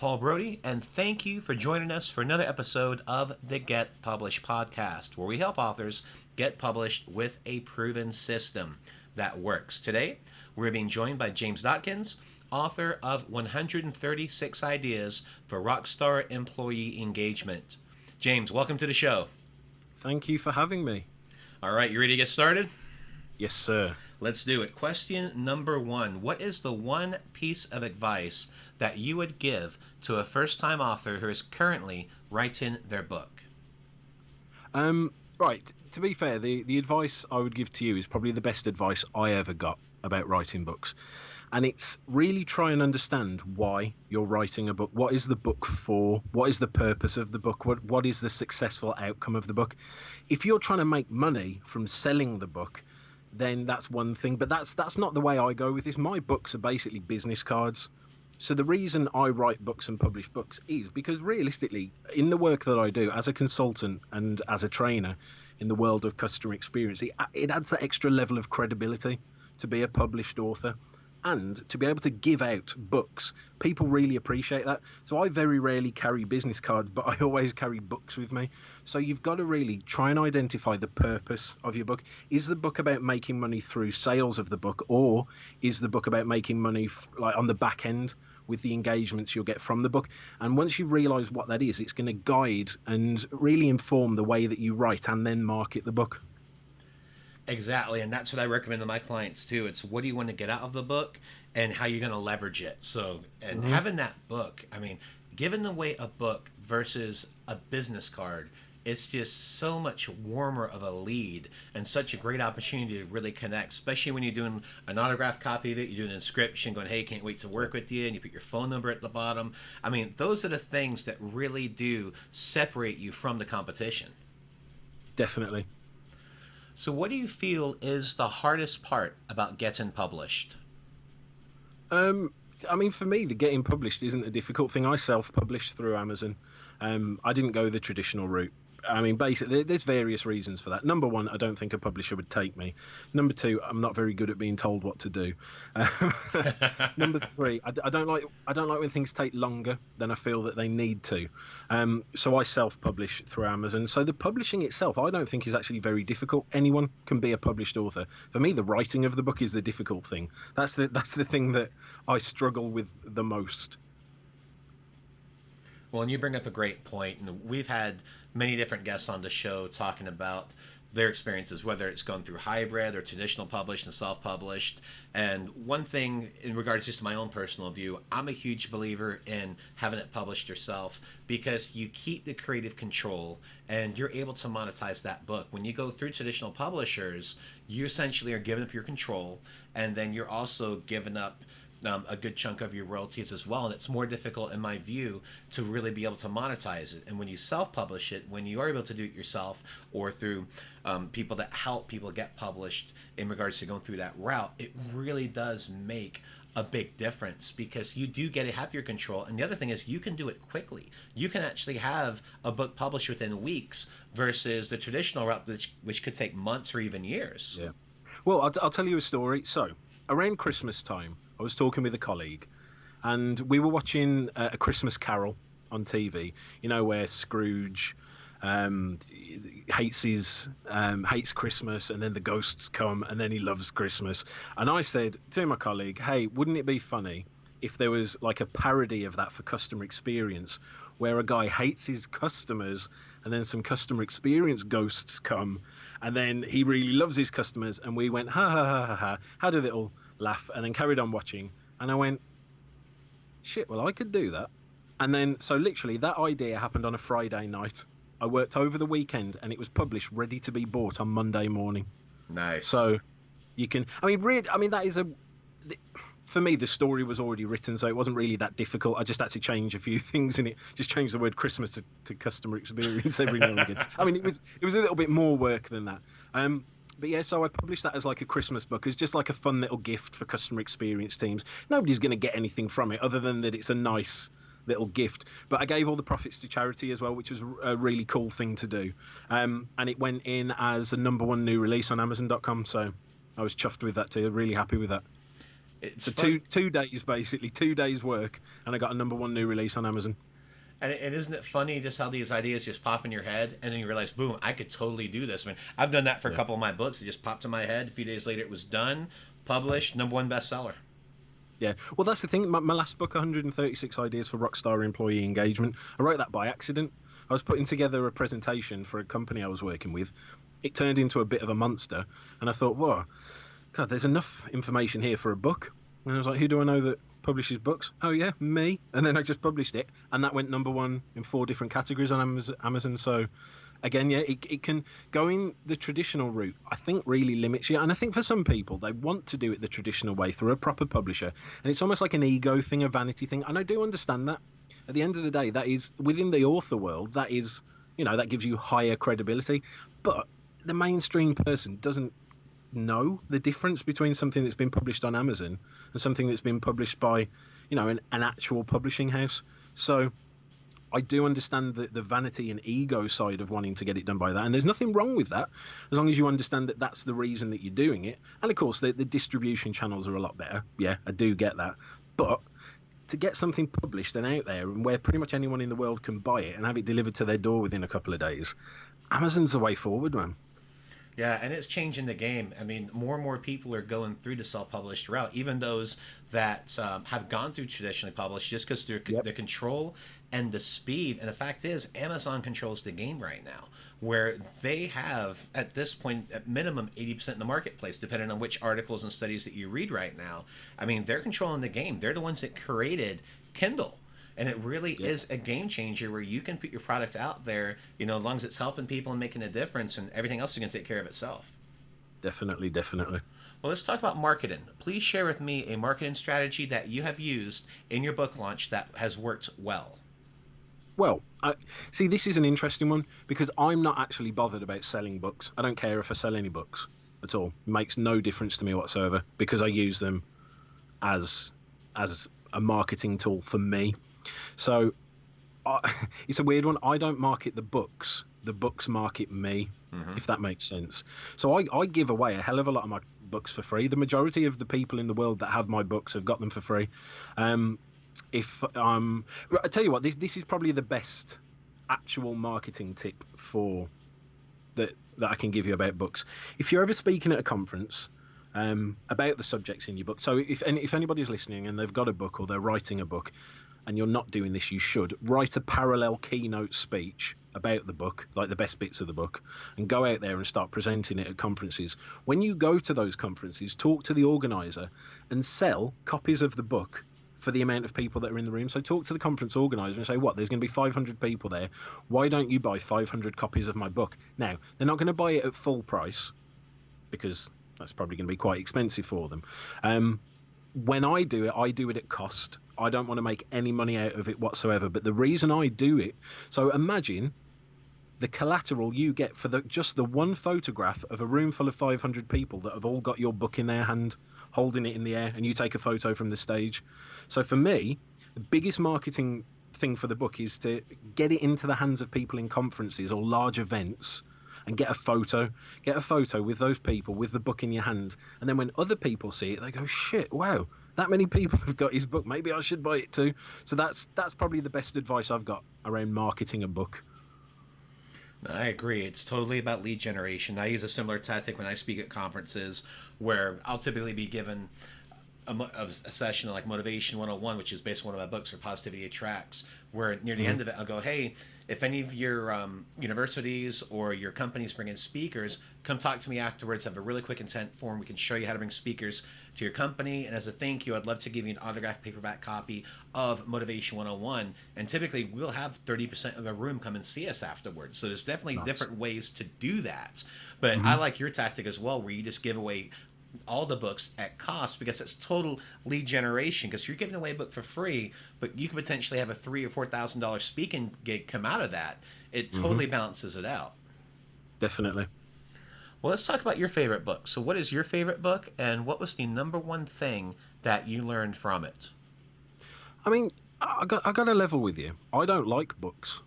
Paul Brodie, and thank you for joining us for another episode of the Get Published podcast, where we help authors get published with a proven system that works. Today, we're being joined by James Dodkins, author of 136 Ideas for Rockstar Employee Engagement. James, welcome to the show. Thank you for having me. All right, you ready to get started? Yes, sir. Let's do it. Question number 1. What is the one piece of advice that you would give to a first-time author who is currently writing their book? Right. To be fair, the advice I would give to you is probably the best advice I ever got about writing books. And it's really try and understand why you're writing a book. What is the book for? What is the purpose of the book? What is the successful outcome of the book? If you're trying to make money from selling the book, then that's one thing. But that's not the way I go with this. My books are basically business cards. So the reason I write books and publish books is because realistically, in the work that I do as a consultant and as a trainer in the world of customer experience, it adds that extra level of credibility to be a published author and to be able to give out books. People really appreciate that. So I very rarely carry business cards, but I always carry books with me. So you've got to really try and identify the purpose of your book. Is the book about making money through sales of the book, or is the book about making money like on the back end with the engagements you'll get from the book? And once you realize what that is, it's going to guide and really inform the way that you write and then market the book. Exactly, and that's what I recommend to my clients too. It's what do you want to get out of the book and how you're going to leverage it. So, and having that book, I mean, giving away a book versus a business card, it's just so much warmer of a lead and such a great opportunity to really connect, especially when you're doing an autographed copy of it, you're doing an inscription going, hey, can't wait to work with you, and you put your phone number at the bottom. I mean, those are the things that really do separate you from the competition. Definitely. So what do you feel is the hardest part about getting published? I mean, for me, the getting published isn't a difficult thing. I self-published through Amazon. I didn't go the traditional route. I mean, basically, there's various reasons for that. Number one, I don't think a publisher would take me. Number two, I'm not very good at being told what to do. Number three, I don't like when things take longer than I feel that they need to. So I self-publish through Amazon. So the publishing itself, I don't think is actually very difficult. Anyone can be a published author. For me, the writing of the book is the difficult thing. That's the thing that I struggle with the most. Well, and you bring up a great point, and we've had many different guests on the show talking about their experiences, whether it's going through hybrid or traditional published and self-published. And one thing in regards just to my own personal view, I'm a huge believer in having it published yourself because you keep the creative control and you're able to monetize that book. When you go through traditional publishers, you essentially are giving up your control, and then you're also giving up a good chunk of your royalties as well, and it's more difficult in my view to really be able to monetize it. And when you self-publish it, when you are able to do it yourself or through people that help people get published in regards to going through that route, it really does make a big difference because you do get to have your control. And the other thing is you can do it quickly. You can actually have a book published within weeks versus the traditional route, which could take months or even years. Yeah. Well, I'll tell you a story. So around Christmas time, I was talking with a colleague, and we were watching A Christmas Carol on TV. You know, where Scrooge hates Christmas, and then the ghosts come, and then he loves Christmas. And I said to my colleague, "Hey, wouldn't it be funny if there was like a parody of that for customer experience, where a guy hates his customers, and then some customer experience ghosts come, and then he really loves his customers?" And we went, ha ha ha ha ha, had a little laugh, and then carried on watching. And I went, shit, well, I could do that. And then, so literally that idea happened on a Friday night. I worked over the weekend, and it was published, ready to be bought on Monday morning. Nice. So you can, that is for me, the story was already written, so it wasn't really that difficult. I just had to change a few things in it. Just change the word Christmas to customer experience every now and again. I mean, it was a little bit more work than that. But yeah, so I published that as like a Christmas book, as just like a fun little gift for customer experience teams. Nobody's going to get anything from it other than that it's a nice little gift. But I gave all the profits to charity as well, which was a really cool thing to do. And it went in as a #1 new release on Amazon.com. So I was chuffed with that too. Really happy with that. It's So fun. 2 days, basically 2 days work, and I got a #1 new release on Amazon. And isn't it funny just how these ideas just pop in your head, and then you realize, boom, I could totally do this. I mean, I've done that for a Yeah. couple of my books. It just popped in my head. A few days later, it was done, published, #1 bestseller. Yeah, well, that's the thing. My last book, 136 Ideas for Rockstar Employee Engagement, I wrote that by accident. I was putting together a presentation for a company I was working with. It turned into a bit of a monster, and I thought, whoa, God, there's enough information here for a book. And I was like, who do I know that publishes books? Oh, yeah, me. And then I just published it, and that went #1 in 4 different categories on Amazon. So, again, yeah, it can going the traditional route, I think, really limits you. And I think for some people, they want to do it the traditional way through a proper publisher. And it's almost like an ego thing, a vanity thing. And I do understand that. At the end of the day, that is, within the author world, that is, that gives you higher credibility. But the mainstream person doesn't know the difference between something that's been published on Amazon and something that's been published by, an actual publishing house. So I do understand the vanity and ego side of wanting to get it done by that. And there's nothing wrong with that, as long as you understand that that's the reason that you're doing it. And of course, the distribution channels are a lot better. Yeah, I do get that. But to get something published and out there and where pretty much anyone in the world can buy it and have it delivered to their door within a couple of days, Amazon's the way forward, man. Yeah, and it's changing the game. I mean, more and more people are going through the self-published route, even those that have gone through traditionally published, just because Yep. the control and the speed. And the fact is, Amazon controls the game right now, where they have, at this point, at minimum 80% in the marketplace, depending on which articles and studies that you read right now. I mean, they're controlling the game. They're the ones that created Kindle. And it really Yep. is a game changer where you can put your product out there, as long as it's helping people and making a difference, and everything else is going to take care of itself. Definitely, definitely. Well, let's talk about marketing. Please share with me a marketing strategy that you have used in your book launch that has worked well. Well, see, this is an interesting one because I'm not actually bothered about selling books. I don't care if I sell any books at all. It makes no difference to me whatsoever because I use them as a marketing tool for me. So it's a weird one. I don't market the books. The books market me, if that makes sense. So I give away a hell of a lot of my books for free. The majority of the people in the world that have my books have got them for free. If I tell you what, this is probably the best actual marketing tip for that I can give you about books. If you're ever speaking at a conference about the subjects in your book, so if anybody's listening and they've got a book or they're writing a book and you're not doing this, you should write a parallel keynote speech about the book, like the best bits of the book, and go out there and start presenting it at conferences. When you go to those conferences, talk to the organizer and sell copies of the book for the amount of people that are in the room. So talk to the conference organizer and say, what, there's going to be 500 people there. Why don't you buy 500 copies of my book? Now, they're not going to buy it at full price because that's probably going to be quite expensive for them. When I do it at cost. I don't want to make any money out of it whatsoever. But the reason I do it, so imagine the collateral you get for just the one photograph of a room full of 500 people that have all got your book in their hand, holding it in the air, and you take a photo from the stage. So for me, the biggest marketing thing for the book is to get it into the hands of people in conferences or large events and get a photo with those people with the book in your hand. And then when other people see it, they go, shit, wow, that many people have got his book. Maybe I should buy it too. So that's probably the best advice I've got around marketing a book. I agree. It's totally about lead generation. I use a similar tactic when I speak at conferences where I'll typically be given a session like Motivation 101, which is based on one of my books, or Positivity Attracts, where near the end of it, I'll go, hey, if any of your universities or your companies bring in speakers, come talk to me afterwards. I have a really quick intent form. We can show you how to bring speakers to your company. And as a thank you, I'd love to give you an autographed paperback copy of Motivation 101. And typically we'll have 30% of the room come and see us afterwards. So there's definitely different ways to do that. But I like your tactic as well, where you just give away all the books at cost, because it's total lead generation, because you're giving away a book for free, but you could potentially have a $3,000 or $4,000 speaking gig come out of that. It totally balances it out. Definitely. Well, let's talk about your favorite book. So what is your favorite book, and what was the #1 thing that you learned from it? I mean, I got to level with you. I don't like books.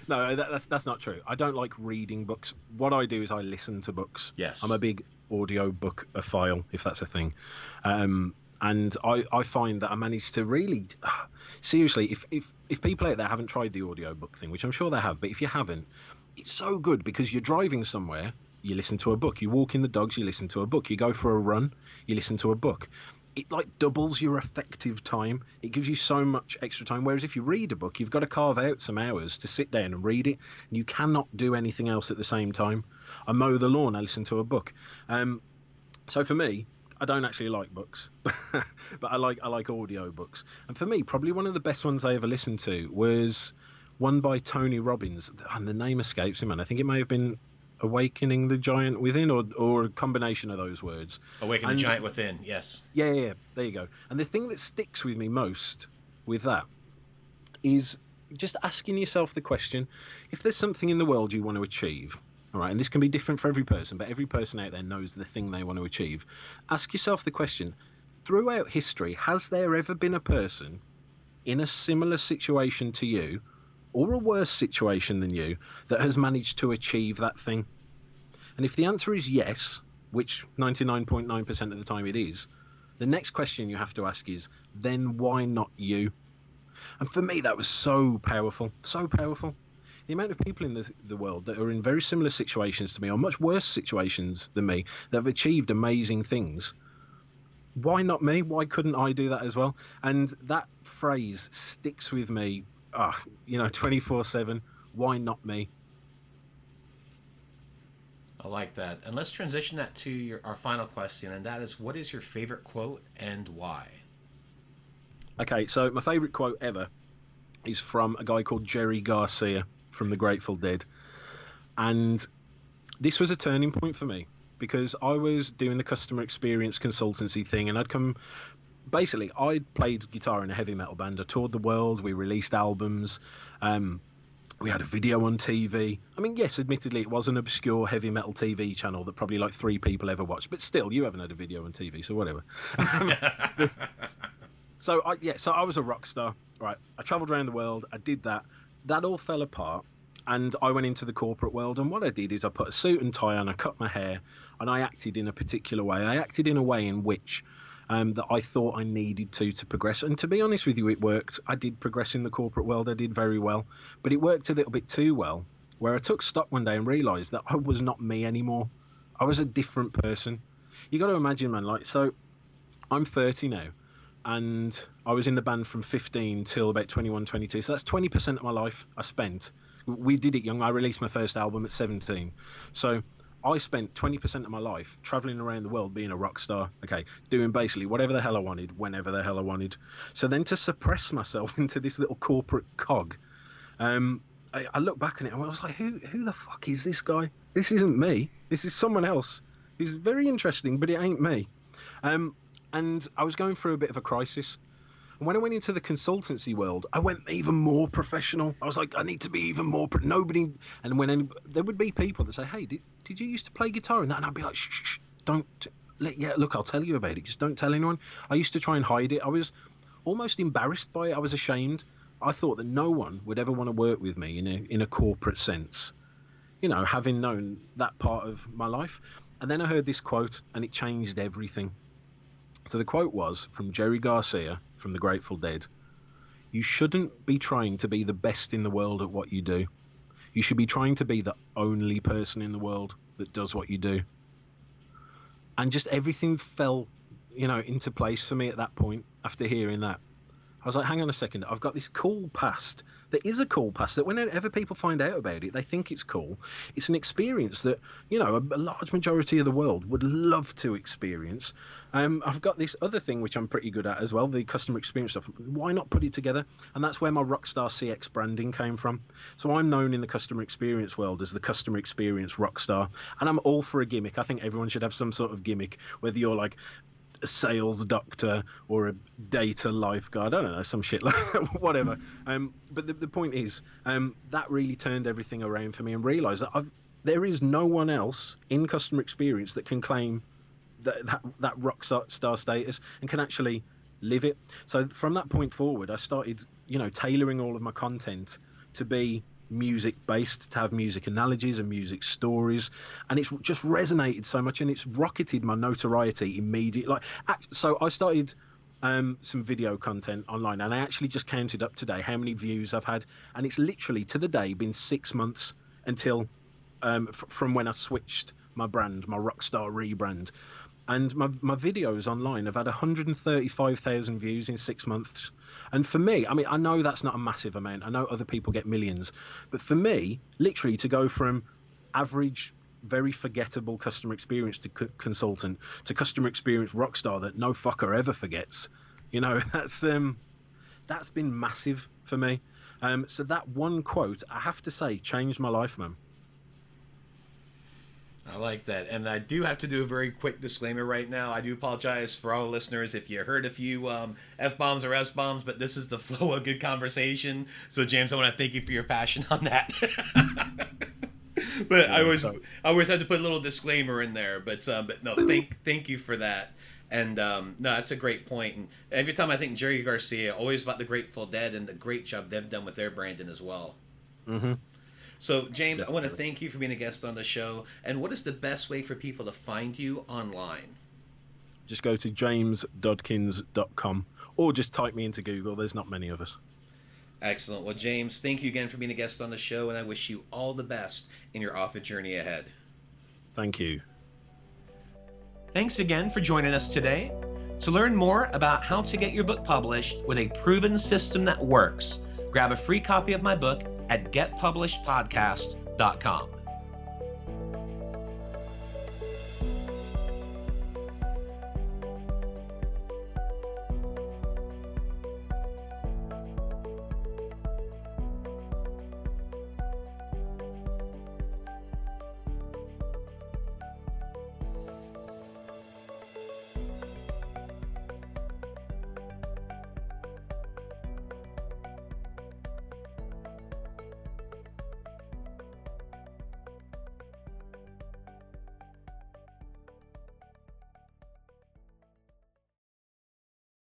No, that's not true. I don't like reading books. What I do is I listen to books. Yes. I'm a big audiobook a file, if that's a thing. And I find that I managed to really, seriously, if people out there haven't tried the audiobook thing, which I'm sure they have, but if you haven't, it's so good because you're driving somewhere, you listen to a book. You walk in the dogs, you listen to a book. You go for a run, you listen to a book. It like doubles your effective time. It gives you so much extra time. Whereas if you read a book, you've got to carve out some hours to sit down and read it, and you cannot do anything else at the same time. I mow the lawn, I listen to a book. So for me, I don't actually like books, but I like audio books. And for me, probably one of the best ones I ever listened to was one by Tony Robbins, and the name escapes me, man. I think it may have been Awakening the Giant Within, or a combination of those words. Awaken the Giant Within, yes. Yeah, there you go. And the thing that sticks with me most with that is just asking yourself the question, if there's something in the world you want to achieve, all right, and this can be different for every person, but every person out there knows the thing they want to achieve. Ask yourself the question, throughout history, has there ever been a person in a similar situation to you, or a worse situation than you, that has managed to achieve that thing? And if the answer is yes, which 99.9% of the time it is, the next question you have to ask is, then why not you? And for me, that was so powerful, so powerful. The amount of people in the world that are in very similar situations to me, or much worse situations than me, that have achieved amazing things. Why not me? Why couldn't I do that as well? And that phrase sticks with me, 24/7. Why not me? I like that. And let's transition that to our final question, and that is, what is your favorite quote and why? Okay, so my favorite quote ever is from a guy called Jerry Garcia from the Grateful Dead. And this was a turning point for me, because I was doing the customer experience consultancy thing, and I played guitar in a heavy metal band. I toured the world. We released albums. We had a video on TV. I mean, yes, admittedly, it was an obscure heavy metal TV channel that probably like 3 people ever watched. But still, you haven't had a video on TV, so whatever. So I was a rock star. Right, I travelled around the world. I did that. That all fell apart, and I went into the corporate world. And what I did is I put a suit and tie on, I cut my hair, and I acted in a particular way. I acted in a way in which that I thought I needed to progress. And to be honest with you, it worked. I did progress in the corporate world. I did very well. But it worked a little bit too well, where I took stock one day and realised that I was not me anymore. I was a different person. You got to imagine, man, so I'm 30 now. And I was in the band from 15 till about 21, 22. So that's 20% of my life I spent. We did it young. I released my first album at 17. So I spent 20% of my life traveling around the world being a rock star, doing basically whatever the hell I wanted, whenever the hell I wanted. So then to suppress myself into this little corporate cog, I look back on it and I was like, who the fuck is this guy? This isn't me. This is someone else who's very interesting, but it ain't me. And I was going through a bit of a crisis. And when I went into the consultancy world, I went even more professional. I was like, I need to be even more... Nobody... And there would be people that say, hey, did you used to play guitar and that? And I'd be like, shh, don't... Look, I'll tell you about it. Just don't tell anyone. I used to try and hide it. I was almost embarrassed by it. I was ashamed. I thought that no one would ever want to work with me in a corporate sense, having known that part of my life. And then I heard this quote, and it changed everything. So the quote was from Jerry Garcia from the Grateful Dead. You shouldn't be trying to be the best in the world at what you do. You should be trying to be the only person in the world that does what you do. And just everything fell, into place for me at that point after hearing that. I was like, hang on a second, I've got this cool past. There is a cool past that whenever people find out about it, they think it's cool. It's an experience that, a large majority of the world would love to experience. I've got this other thing which I'm pretty good at as well, the customer experience stuff. Why not put it together? And that's where my Rockstar CX branding came from. So I'm known in the customer experience world as the customer experience rockstar. And I'm all for a gimmick. I think everyone should have some sort of gimmick, whether you're like a sales doctor or a data lifeguard, I don't know, some shit like that, whatever. But the point is, that really turned everything around for me, and realised that there is no one else in customer experience that can claim that rock star status and can actually live it. So from that point forward, I started, tailoring all of my content to be music based, to have music analogies and music stories, and it's just resonated so much, and it's rocketed my notoriety immediately. So I started some video content online, and I actually just counted up today how many views I've had, and it's literally to the day been 6 months until from when I switched my brand, my Rockstar rebrand. And my videos online have had 135,000 views in 6 months. And for me, I mean, I know that's not a massive amount. I know other people get millions. But for me, literally to go from average, very forgettable customer experience to consultant to customer experience rock star that no fucker ever forgets, that's been massive for me. So that one quote, I have to say, changed my life, man. I like that. And I do have to do a very quick disclaimer right now. I do apologize for all the listeners if you heard a few F-bombs or S-bombs, but this is the flow of good conversation. So, James, I want to thank you for your passion on that. But I always had to put a little disclaimer in there. But no, thank you for that. And no, that's a great point. And every time I think Jerry Garcia, always about the Grateful Dead and the great job they've done with their branding as well. Mm-hmm. So, James, I want to thank you for being a guest on the show. And what is the best way for people to find you online? Just go to jamesdodkins.com or just type me into Google. There's not many of us. Excellent. Well, James, thank you again for being a guest on the show, and I wish you all the best in your author journey ahead. Thank you. Thanks again for joining us today. To learn more about how to get your book published with a proven system that works, grab a free copy of my book at getpublishedpodcast.com.